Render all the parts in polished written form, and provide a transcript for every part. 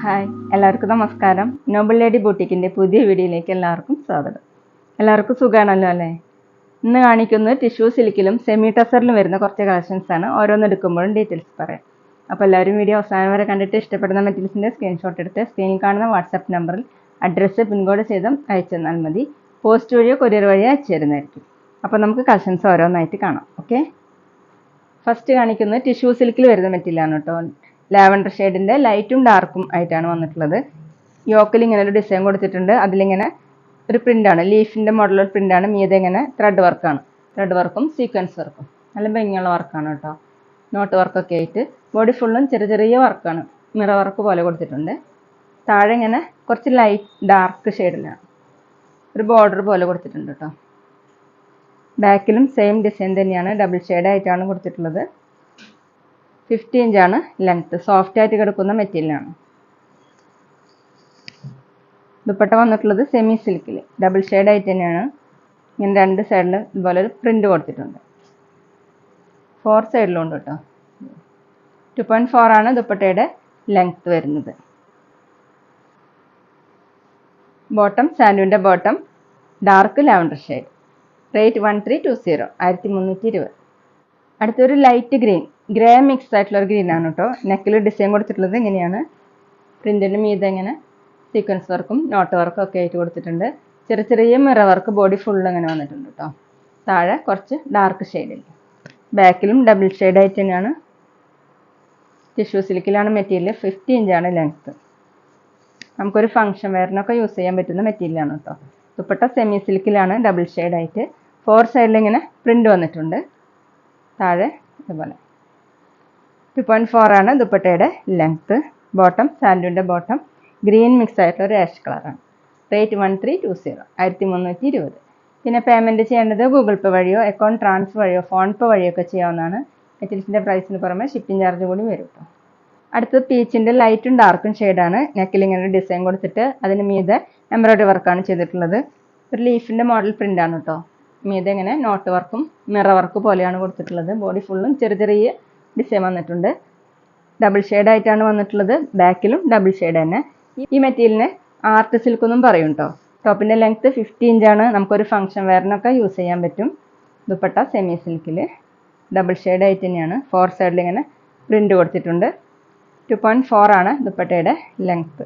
Hi, എല്ലാവർക്കും നമസ്കാരം. Noble lady ബൂട്ടിക്കിൻ്റെ പുതിയ വീഡിയോയിലേക്ക് എല്ലാവർക്കും സ്വാഗതം. എല്ലാവർക്കും സുഖമാണല്ലോ അല്ലേ? ഇന്ന് കാണിക്കുന്നത് ടിഷ്യൂ സിൽക്കിലും സെമി ടസറിലും വരുന്ന കുറച്ച് കളക്ഷൻസ് ആണ്. ഓരോന്നെടുക്കുമ്പോഴും ഡീറ്റെയിൽസ് പറയാം. അപ്പോൾ എല്ലാവരും വീഡിയോ അവസാനം വരെ കണ്ടിട്ട് ഇഷ്ടപ്പെടുന്ന മെറ്റീരിയൽസിൻ്റെ സ്ക്രീൻഷോട്ട് എടുത്ത് സ്ക്രീനിൽ കാണുന്ന വാട്സാപ്പ് നമ്പറിൽ അഡ്രസ്സ് പിൻകോഡ് ചെയ്തും അയച്ചു തന്നാൽ മതി. പോസ്റ്റ് വഴിയോ കൊറിയർ വഴിയോ അയച്ചു തരുന്നതായിരിക്കും. അപ്പോൾ നമുക്ക് കളക്ഷൻസ് ഓരോന്നായിട്ട് കാണാം. ഓക്കെ, ഫസ്റ്റ് കാണിക്കുന്നത് ടിഷ്യൂ സിൽക്കിൽ വരുന്ന മെറ്റീരിയലാണ് കേട്ടോ. ലാവൻഡർ ഷെയ്ഡിൻ്റെ ലൈറ്റും ഡാർക്കും ആയിട്ടാണ് വന്നിട്ടുള്ളത്. യോക്കിൽ ഇങ്ങനെ ഒരു ഡിസൈൻ കൊടുത്തിട്ടുണ്ട്. അതിലിങ്ങനെ ഒരു പ്രിൻ്റാണ്, ലീഫിൻ്റെ മോഡലൊരു പ്രിൻ്റാണ്. മീതെ ഇങ്ങനെ ത്രെഡ് വർക്കാണ്. ത്രെഡ് വർക്കും സീക്വൻസ് വർക്കും നല്ല ഭംഗിയുള്ള വർക്കാണ് കേട്ടോ. നോട്ട് വർക്കൊക്കെ ആയിട്ട് ബോഡി ഫുള്ളും ചെറിയ ചെറിയ വർക്കാണ്. മിറർ വർക്ക് പോലെ കൊടുത്തിട്ടുണ്ട്. താഴെ ഇങ്ങനെ കുറച്ച് ലൈറ്റ് ഡാർക്ക് ഷെയ്ഡിലാണ് ഒരു ബോർഡർ പോലെ കൊടുത്തിട്ടുണ്ട് കേട്ടോ. ബാക്കിലും സെയിം ഡിസൈൻ തന്നെയാണ്, ഡബിൾ ഷെയ്ഡ് ആയിട്ടാണ് കൊടുത്തിട്ടുള്ളത്. 50 ഇഞ്ചാണ് ലെങ്ത്ത്. സോഫ്റ്റ് ആയിട്ട് കിടക്കുന്ന മെറ്റീരിയലാണ്. ദുപ്പട്ട വന്നിട്ടുള്ളത് സെമി സിൽക്കിൽ ഡബിൾ ഷെയ്ഡ് ആയിട്ട് തന്നെയാണ്. ഇങ്ങനെ രണ്ട് സൈഡിൽ ഇതുപോലെ ഒരു പ്രിൻ്റ് കൊടുത്തിട്ടുണ്ട്. 4 സൈഡിലും ഉണ്ട് കേട്ടോ. 2.4 ആണ് ദുപ്പട്ടയുടെ ലെങ്ത്ത് വരുന്നത്. ബോട്ടം സാൻഡുവിൻ്റെ bottom dark lavender shade. Rate 1320, 1320. അടുത്തൊരു ലൈറ്റ് ഗ്രീൻ, ഗ്രേ മിക്സ് ആയിട്ടുള്ള ഒരു ഗ്രീൻ ആണ് കേട്ടോ. നെക്കിൽ ഡിസൈൻ കൊടുത്തിട്ടുള്ളത് ഇങ്ങനെയാണ്. പ്രിന്റിന് മീതെ ഇങ്ങനെ സീക്വൻസ് വർക്കും നോട്ട് വർക്കും ഒക്കെ ആയിട്ട് കൊടുത്തിട്ടുണ്ട്. ചെറിയ ചെറിയ മിറർ വർക്ക് ബോഡി ഫുള്ള് ഇങ്ങനെ വന്നിട്ടുണ്ട് കേട്ടോ. താഴെ കുറച്ച് ഡാർക്ക് ഷെയ്ഡിൽ. ബാക്കിലും ഡബിൾ ഷെയ്ഡ് ആയിട്ട് തന്നെയാണ്. Tissue സിൽക്കിലാണ് material. 50 ഇഞ്ചാണ് ലെങ്ത്ത്. നമുക്കൊരു ഫംഗ്ഷൻ വെയറിനൊക്കെ യൂസ് ചെയ്യാൻ പറ്റുന്ന മെറ്റീരിയലാണ് കേട്ടോ. ദുപ്പട്ട സെമി സിൽക്കിലാണ് ഡബിൾ ഷെയ്ഡ് ആയിട്ട്. 4 സൈഡിൽ ഇങ്ങനെ പ്രിന്റ് വന്നിട്ടുണ്ട്. താഴെ ഇതുപോലെ 2.4 ആണ് ദുപ്പട്ടയുടെ ലെങ്ത്ത്. ബോട്ടം സാൻഡുവിൻ്റെ ബോട്ടം ഗ്രീൻ മിക്സ് ആയിട്ടുള്ള ഒരു ആഷ് കളറാണ്. റേറ്റ് 1320, 1320. പിന്നെ പേയ്മെൻറ്റ് ചെയ്യേണ്ടത് ഗൂഗിൾ പേ വഴിയോ അക്കൗണ്ട് ട്രാൻസ്ഫർ വഴിയോ ഫോൺ പേ വഴിയോ ഒക്കെ ചെയ്യാവുന്നതാണ്. മെറ്റീരിയൽസിൻ്റെ പ്രൈസിന് പുറമെ ഷിപ്പിംഗ് ചാർജ് കൂടി വരും കേട്ടോ. അടുത്തത് പീച്ചിൻ്റെ ലൈറ്റും ഡാർക്കും ഷെയ്ഡാണ്. നെക്കിൽ ഇങ്ങനെ ഒരു ഡിസൈൻ കൊടുത്തിട്ട് അതിന് മീതെ എംബ്രോയ്ഡറി വർക്കാണ് ചെയ്തിട്ടുള്ളത്. ഒരു ലീഫിൻ്റെ മോഡൽ പ്രിൻ്റാണ് കേട്ടോ. മീതെ ഇങ്ങനെ നോട്ട് വർക്കും മിറർ വർക്ക് പോലെയാണ് കൊടുത്തിട്ടുള്ളത്. ബോഡി ഫുള്ളും ചെറിയ ചെറിയ ഡിസൈൻ വന്നിട്ടുണ്ട്. ഡബിൾ ഷെയ്ഡ് ആയിട്ടാണ് വന്നിട്ടുള്ളത്. ബാക്കിലും ഡബിൾ ഷെയ്ഡ് തന്നെ. ഈ മെറ്റീരിയലിനെ ആർട്ട് സിൽക്ക് എന്നും പറയും കേട്ടോ. ടോപ്പിൻ്റെ ലെങ്ത്ത് 50 ഇഞ്ചാണ്. നമുക്കൊരു ഫംഗ്ഷൻ വെയറിനൊക്കെ യൂസ് ചെയ്യാൻ പറ്റും. ദുപ്പട്ട സെമി സിൽക്കിൽ ഡബിൾ ഷെയ്ഡ് ആയിട്ട് തന്നെയാണ്. 4 സൈഡിൽ ഇങ്ങനെ പ്രിൻ്റ് കൊടുത്തിട്ടുണ്ട്. 2.4 ആണ് ദുപ്പട്ടയുടെ ലെങ്ത്ത്.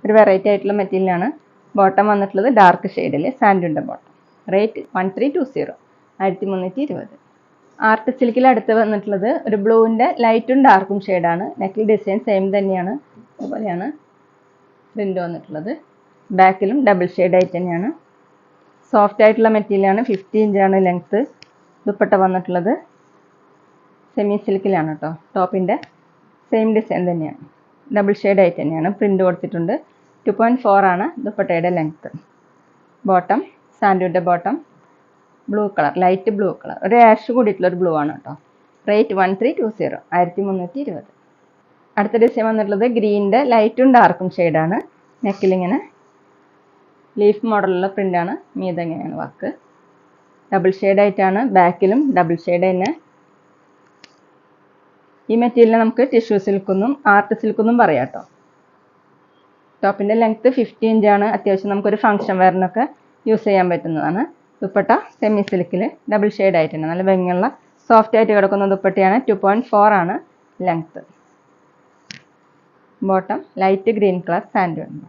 ഒരു വെറൈറ്റി ആയിട്ടുള്ള മെറ്റീരിയലാണ്. ബോട്ടം വന്നിട്ടുള്ളത് ഡാർക്ക് ഷെയ്ഡിൽ സാൻഡുവിൻ്റെ ബോട്ടം. റേറ്റ് 1320, 1320. ആർട്ട് സിൽക്കിൽ അടുത്ത് വന്നിട്ടുള്ളത് ഒരു ബ്ലൂവിൻ്റെ ലൈറ്റും ഡാർക്കും ഷെയ്ഡാണ്. നെക്കിൽ ഡിസൈൻ സെയിം തന്നെയാണ്. അതുപോലെയാണ് പ്രിൻ്റ് വന്നിട്ടുള്ളത്. ബാക്കിലും ഡബിൾ ഷെയ്ഡ് ആയിട്ട് തന്നെയാണ്. സോഫ്റ്റ് ആയിട്ടുള്ള മെറ്റീരിയലാണ്. 50 ഇഞ്ചാണ് ലെങ്ത്ത്. ദുപ്പട്ട വന്നിട്ടുള്ളത് സെമി സിൽക്കിലാണ് കേട്ടോ. ടോപ്പിൻ്റെ സെയിം ഡിസൈൻ തന്നെയാണ്. ഡബിൾ ഷെയ്ഡ് ആയിട്ട് തന്നെയാണ് പ്രിൻ്റ് കൊടുത്തിട്ടുണ്ട്. 2.4 ആണ് ദുപ്പട്ടയുടെ ലെങ്ത്ത്. ബോട്ടം സാൻഡുവിൻ്റെ bottom blue colour, light blue colour, ഒരു ആഷ് കൂടിയിട്ടുള്ളൊരു ബ്ലൂ ആണ് കേട്ടോ. റേറ്റ് 1320, 1320. അടുത്ത ഡിസൈൻ വന്നിട്ടുള്ളത് ഗ്രീനിൻ്റെ ലൈറ്റും ഡാർക്കും ഷെയ്ഡാണ്. നെക്കിലിങ്ങനെ ലീഫ് മോഡലുള്ള പ്രിൻ്റാണ്. മീതെ ഇങ്ങനെയാണ് വർക്ക്. ഡബിൾ ഷെയ്ഡ് ആയിട്ടാണ്. ബാക്കിലും ഡബിൾ ഷെയ്ഡ് തന്നെ. ഈ മെറ്റീരിയലിനെ നമുക്ക് ടിഷ്യൂ സിൽക്കെന്നും ആർട്ട് സിൽക്കെന്നും പറയാം കേട്ടോ. ടോപ്പിൻ്റെ ലെങ്ത്ത് 50 ഇഞ്ചാണ്. അത്യാവശ്യം നമുക്കൊരു ഫംഗ്ഷൻ വെയറിനൊക്കെ യൂസ് ചെയ്യാൻ പറ്റുന്നതാണ്. ദുപ്പട്ട സെമി സിൽക്കിൽ ഡബിൾ ഷെയ്ഡ് ആയിട്ടുണ്ട്. നല്ല ഭംഗിയുള്ള സോഫ്റ്റ് ആയിട്ട് കിടക്കുന്ന ദുപ്പട്ടയാണ്. 2.4 ആണ് length. Bottom light green colour സാൻഡുവിൻ്റെ.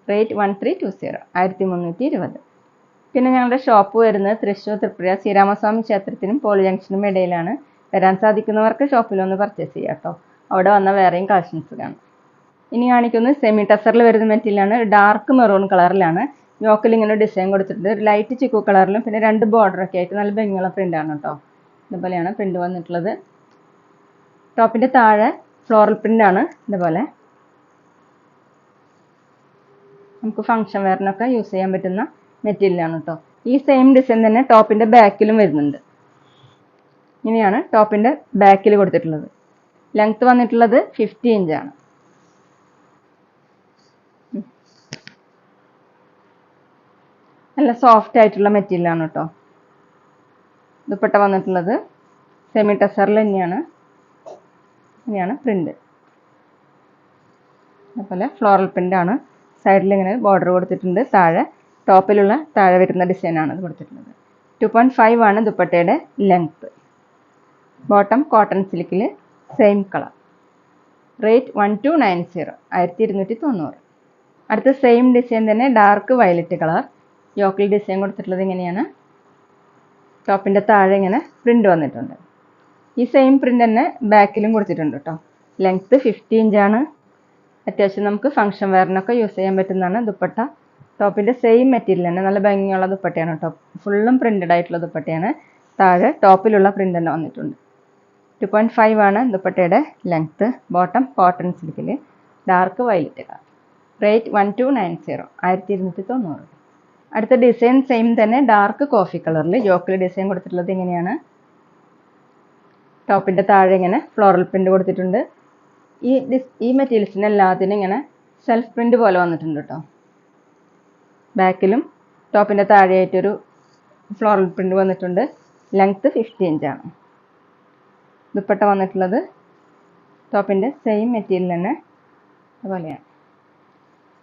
റേറ്റ് 1320, 1320. പിന്നെ ഞങ്ങളുടെ ഷോപ്പ് വരുന്നത് തൃശ്ശൂർ തൃപ്പുര ശ്രീരാമസ്വാമി ക്ഷേത്രത്തിനും പോളി ജംഗ്ഷനും ഇടയിലാണ്. വരാൻ സാധിക്കുന്നവർക്ക് ഷോപ്പിലൊന്ന് പർച്ചേസ് ചെയ്യാം കേട്ടോ. അവിടെ വന്ന വേറെയും കളക്ഷൻസ് കാണാം. ഇനി കാണിക്കുന്നത് സെമി ടസറിൽ വരുന്ന മെറ്റീരിയലാണ്. ഡാർക്ക് മെറൂൺ കളറിലാണ്. യോക്കിൽ ഇങ്ങനെ ഡിസൈൻ കൊടുത്തിട്ടുണ്ട്. ഒരു ലൈറ്റ് ചിക്കു കളറിലും പിന്നെ 2 ബോർഡറൊക്കെ ആയിട്ട് നല്ല ഭംഗിയുള്ള പ്രിൻ്റാണ് കേട്ടോ. ഇതുപോലെയാണ് പ്രിൻ്റ് വന്നിട്ടുള്ളത്. ടോപ്പിൻ്റെ താഴെ ഫ്ലോറൽ പ്രിൻ്റാണ്. ഇതുപോലെ നമുക്ക് ഫംഗ്ഷൻ വെയറിനൊക്കെ യൂസ് ചെയ്യാൻ പറ്റുന്ന മെറ്റീരിയലാണ് കേട്ടോ. ഈ സെയിം ഡിസൈൻ തന്നെ ടോപ്പിൻ്റെ ബാക്കിലും വരുന്നുണ്ട്. ഇങ്ങനെയാണ് ടോപ്പിൻ്റെ ബാക്കിൽ കൊടുത്തിട്ടുള്ളത്. ലെങ്ത്ത് വന്നിട്ടുള്ളത് 50 ഇഞ്ചാണ്. നല്ല സോഫ്റ്റ് ആയിട്ടുള്ള മെറ്റീരിയലാണ് കേട്ടോ. ദുപ്പട്ട വന്നിട്ടുള്ളത് സെമി ടസറിൽ തന്നെയാണ്. ഇങ്ങനെയാണ് പ്രിന്റ്. അതുപോലെ ഫ്ലോറൽ പ്രിൻ്റാണ്. സൈഡിൽ ഇങ്ങനെ ബോർഡർ കൊടുത്തിട്ടുണ്ട്. താഴെ വരുന്ന ഡിസൈനാണ് ഇത് കൊടുത്തിട്ടുള്ളത്. 2.5 ആണ് ദുപ്പട്ടയുടെ ലെങ്ത്ത്. ബോട്ടം കോട്ടൺ സിൽക്കിൽ സെയിം കളർ. റേറ്റ് 1290, 1290. അടുത്ത സെയിം ഡിസൈൻ തന്നെ ഡാർക്ക് വയലറ്റ് കളർ. യോക്കിൽ ഡിസൈൻ കൊടുത്തിട്ടുള്ളത് ഇങ്ങനെയാണ്. ടോപ്പിൻ്റെ താഴെ ഇങ്ങനെ പ്രിൻ്റ് വന്നിട്ടുണ്ട്. ഈ സെയിം പ്രിൻ്റ് തന്നെ ബാക്കിലും കൊടുത്തിട്ടുണ്ട് കേട്ടോ. ലെങ്ത്ത് 50 ഇഞ്ചാണ്. അത്യാവശ്യം നമുക്ക് ഫംഗ്ഷൻ വെയറിനൊക്കെ യൂസ് ചെയ്യാൻ പറ്റുന്നതാണ് ദുപ്പട്ട. ടോപ്പിൻ്റെ സെയിം മെറ്റീരിയൽ തന്നെ, നല്ല ഭംഗിയുള്ള ദുപ്പട്ടയാണ് കേട്ടോ. ഫുള്ളും പ്രിൻ്റഡ് ആയിട്ടുള്ള ദുപ്പട്ടയാണ്. താഴെ ടോപ്പിലുള്ള പ്രിൻ്റ് തന്നെ വന്നിട്ടുണ്ട്. 2.5 ആണ് ദുപ്പട്ടയുടെ ലെങ്ത്ത്. ബോട്ടം കോട്ടൺ സിൽക്കിൽ ഡാർക്ക് വയലറ്റ് കളർ. റേറ്റ് 1290, 1290. അടുത്ത ഡിസൈൻ സെയിം തന്നെ ഡാർക്ക് കോഫി കളറിൽ യോക്കിൽ ഡിസൈൻ കൊടുത്തിട്ടുള്ളത് ഇങ്ങനെയാണ്. ടോപ്പിൻ്റെ താഴെ ഇങ്ങനെ ഫ്ലോറൽ പ്രിൻ്റ് കൊടുത്തിട്ടുണ്ട്. ഈ മെറ്റീരിയൽസിന് എല്ലാത്തിനും ഇങ്ങനെ സെൽഫ് പ്രിൻ്റ് പോലെ വന്നിട്ടുണ്ട് കേട്ടോ. ബാക്കിലും ടോപ്പിൻ്റെ താഴെയായിട്ടൊരു ഫ്ലോറൽ പ്രിൻ്റ് വന്നിട്ടുണ്ട്. ലെങ്ത്ത് 50 ഇഞ്ചാണ്. ദുപ്പട്ട വന്നിട്ടുള്ളത് ടോപ്പിൻ്റെ സെയിം മെറ്റീരിയൽ തന്നെ അതുപോലെയാണ്.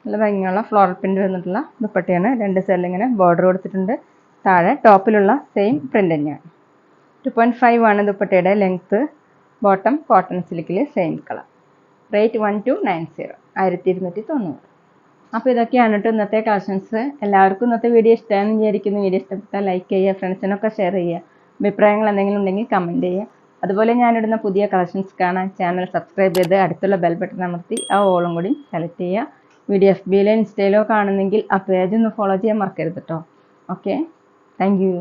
നല്ല ഭംഗിയുള്ള ഫ്ലോറൽ പ്രിൻ്റ് വന്നിട്ടുള്ള ദുപ്പട്ടയാണ്. രണ്ട് സൈഡിൽ ഇങ്ങനെ ബോർഡർ കൊടുത്തിട്ടുണ്ട്. താഴെ ടോപ്പിലുള്ള സെയിം പ്രിൻ്റ് തന്നെയാണ്. 2.5 ആണ് ദുപ്പട്ടയുടെ ലെങ്ത്ത്. ബോട്ടം കോട്ടൺ സിൽക്കിൽ സെയിം കളർ. റേറ്റ് 1290, 1290. അപ്പോൾ ഇതൊക്കെയാണ് കേട്ടോ ഇന്നത്തെ കളക്ഷൻസ്. എല്ലാവർക്കും ഇന്നത്തെ വീഡിയോ ഇഷ്ടമാണെന്ന് വിചാരിക്കുന്നു. വീഡിയോ ഇഷ്ടപ്പെട്ടാൽ ലൈക്ക് ചെയ്യുക, ഫ്രണ്ട്സിനൊക്കെ ഷെയർ ചെയ്യുക. അഭിപ്രായങ്ങൾ എന്തെങ്കിലും ഉണ്ടെങ്കിൽ കമൻറ്റ് ചെയ്യുക. അതുപോലെ ഞാനിടുന്ന പുതിയ കളക്ഷൻസ് കാണാൻ ചാനൽ സബ്സ്ക്രൈബ് ചെയ്ത് അടുത്തുള്ള ബെൽ ബട്ടൺ അമർത്തി ആ ഓളും കൂടി സെലക്ട് ചെയ്യുക. വീഡിയോ FBയിലോ ഇൻസ്റ്റയിലോ കാണുന്നെങ്കിൽ ആ പേജ് ഒന്ന് ഫോളോ ചെയ്യാൻ മറക്കരുത് കേട്ടോ. Okay, thank you.